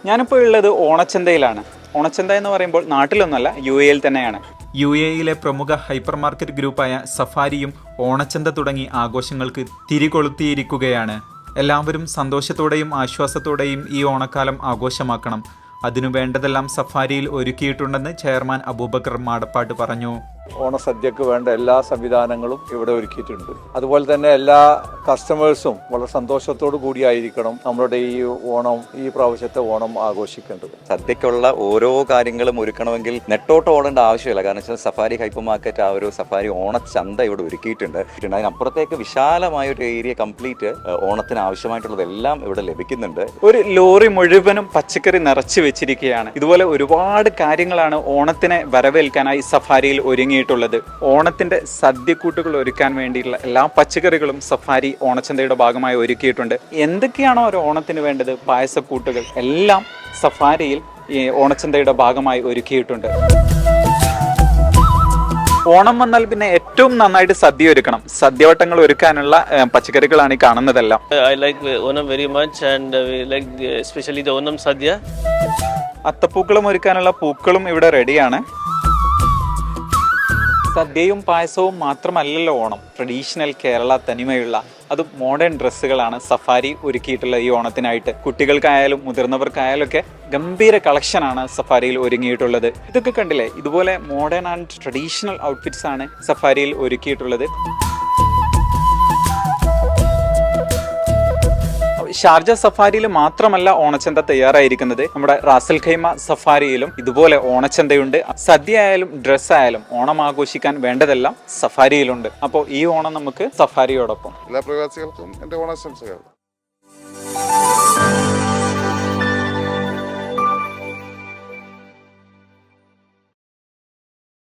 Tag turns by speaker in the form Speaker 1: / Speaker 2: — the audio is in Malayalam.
Speaker 1: ഞാനിപ്പോൾ ഉള്ളത് ഓണച്ചന്തയിലാണ്. ഓണച്ചന്ത എന്ന് പറയുമ്പോൾ നാട്ടിലൊന്നുമല്ല, UAE തന്നെയാണ്. UAEയിലെ പ്രമുഖ ഹൈപ്പർ മാർക്കറ്റ് ഗ്രൂപ്പായ സഫാരിയും ഓണച്ചന്ത തുടങ്ങി ആഘോഷങ്ങൾക്ക് തിരികൊളുത്തിയിരിക്കുകയാണ്. എല്ലാവരും സന്തോഷത്തോടെയും ആശ്വാസത്തോടെയും ഈ ഓണക്കാലം ആഘോഷമാക്കണം. അതിനു വേണ്ടതെല്ലാം സഫാരിയിൽ ഒരുക്കിയിട്ടുണ്ടെന്ന് ചെയർമാൻ അബൂബക്കർ മാടപ്പാട്ട് പറഞ്ഞു.
Speaker 2: ഓണസദ്യക്ക് വേണ്ട എല്ലാ സംവിധാനങ്ങളും ഇവിടെ ഒരുക്കിയിട്ടുണ്ട്. അതുപോലെ തന്നെ എല്ലാ കസ്റ്റമേഴ്സും വളരെ സന്തോഷത്തോടു കൂടിയായിരിക്കണം നമ്മളുടെ ഈ പ്രാവശ്യത്തെ ഓണം ആഘോഷിക്കേണ്ടത്.
Speaker 3: സദ്യക്കുള്ള ഓരോ കാര്യങ്ങളും ഒരുക്കണമെങ്കിൽ നെട്ടോട്ട് ഓടേണ്ട ആവശ്യമില്ല. കാരണം വെച്ചാൽ സഫാരി ഹൈപ്പർ മാർക്കറ്റ് ആ ഒരു സഫാരി ഓണച്ചന്ത ഇവിടെ ഒരുക്കിയിട്ടുണ്ട്. അതിനപ്പുറത്തേക്ക് വിശാലമായ ഒരു ഏരിയ കംപ്ലീറ്റ് ഓണത്തിന് ആവശ്യമായിട്ടുള്ളതെല്ലാം ഇവിടെ ലഭിക്കുന്നുണ്ട്.
Speaker 1: ഒരു ലോറി മുഴുവനും പച്ചക്കറി നിറച്ചു വെച്ചിരിക്കുകയാണ്. ഇതുപോലെ ഒരുപാട് കാര്യങ്ങളാണ് ഓണത്തിനെ വരവേൽക്കാനായി സഫാരിയിൽ ഒരുങ്ങിയിട്ടുള്ളത്. ഓണത്തിന്റെ സദ്യക്കൂട്ടുകൾ ഒരുക്കാൻ വേണ്ടിയിട്ടുള്ള എല്ലാ പച്ചക്കറികളും സഫാരി ഓണച്ചന്തയുടെ ഭാഗമായി ഒരുക്കിയിട്ടുണ്ട്. എന്തൊക്കെയാണോ ഒരു ഓണത്തിന് വേണ്ടത്, പായസക്കൂട്ടുകൾ എല്ലാം സഫാരിയിൽ ഈ ഓണച്ചന്തയുടെ ഭാഗമായി ഒരുക്കിയിട്ടുണ്ട്. ഓണം വന്നാൽ പിന്നെ ഏറ്റവും നന്നായിട്ട് സദ്യ ഒരുക്കണം. സദ്യവട്ടങ്ങൾ ഒരുക്കാനുള്ള പച്ചക്കറികളാണ് ഈ കാണുന്നതെല്ലാം.
Speaker 4: I like Onam very much and we like especially the Onam Sadhya.
Speaker 1: അത്തപ്പൂക്കളം ഒരുക്കാനുള്ള പൂക്കളും ഇവിടെ റെഡിയാണ്. സദ്യയും പായസവും മാത്രമല്ലല്ലോ ഓണം. ട്രഡീഷണൽ കേരള തനിമയുള്ള അതും മോഡേൺ ഡ്രസ്സുകളാണ് സഫാരി ഒരുക്കിയിട്ടുള്ള ഈ ഓണത്തിനായിട്ട്. കുട്ടികൾക്കായാലും മുതിർന്നവർക്കായാലും ഒക്കെ ഗംഭീര കളക്ഷനാണ് സഫാരിയിൽ ഒരുങ്ങിയിട്ടുള്ളത്. ഇതൊക്കെ കണ്ടില്ലേ, ഇതുപോലെ മോഡേൺ ആൻഡ് ട്രഡീഷണൽ ഔട്ട്ഫിറ്റ്സ് ആണ് സഫാരിയിൽ ഒരുക്കിയിട്ടുള്ളത്. ഷാർജ സഫാരിയിൽ മാത്രമല്ല ഓണച്ചന്ത തയ്യാറായിരിക്കുന്നത്. നമ്മുടെ റാസൽ ഖൈമ സഫാരിയിലും ഇതുപോലെ ഓണച്ചന്തയുണ്ട്. സദ്യ ആയാലും ഡ്രസ് ആയാലും ഓണം ആഘോഷിക്കാൻ വേണ്ടതെല്ലാം സഫാരിയിലുണ്ട്. അപ്പോൾ ഈ ഓണം നമുക്ക് സഫാരിയോടൊപ്പം.
Speaker 5: എല്ലാ പ്രവാസികൾക്കും എൻ്റെ ഓണാശംസകൾ.